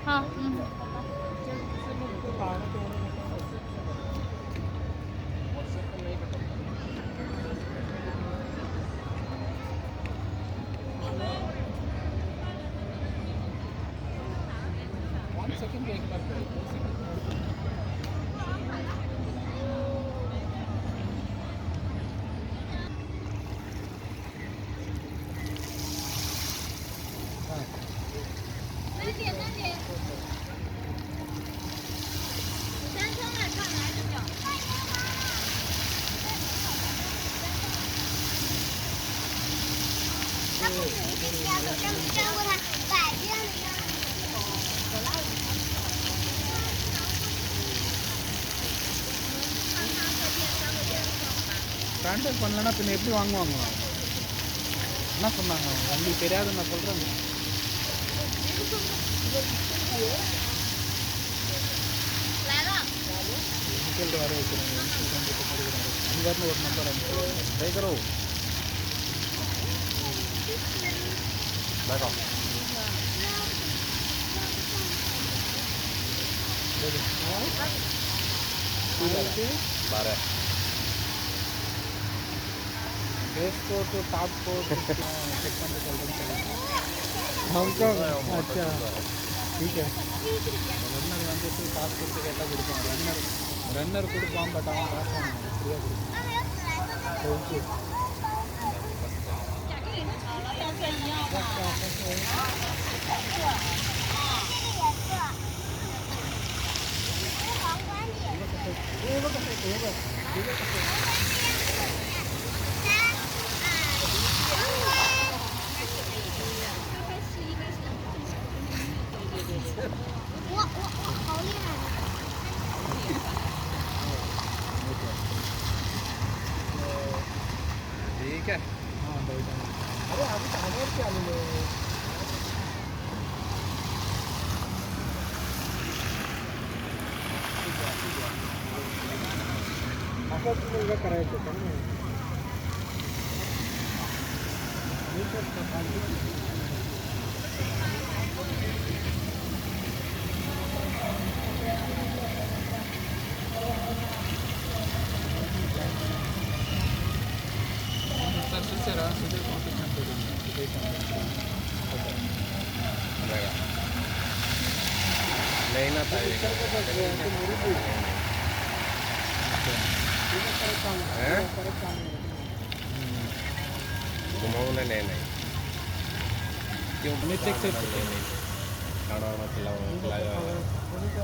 हाँ सेकंड एक बार它不止一个这样的，上面粘过它摆这样的样子。பிராண்டட் பண்ணலன்னா பின்ன எப்படி வாங்குவாங்க? என்ன சொன்னாங்க? உங்களுக்கு தெரியாது நான் சொல்கிறேன். இன்ஸ்டியூட் வர வைக்கிறேன். அங்கேருந்து ஒரு நம்பர் அனுப்பிச்சு டைகரோ बैठो बारह face coat top coat section पे चल रहे हैं हांगकांग अच्छा ठीक है रनर வந்து பாஸ் கொடுத்து கேட்டா கொடுப்பாங்க ரன்னர் கொடுப்பான் பட் அவன் பாஸ் பண்ணுவான் ஃப்ரீயா கொடுப்பான் ஓகே我好厉害！ ठीक है हाँ अरे अभी कहाँ क्या आलेलो असंच मुलगा करायचं होतं ना será sudah konten नहीं ना था घुमाऊंगा नहीं क्यों नहीं खाना खिलाओ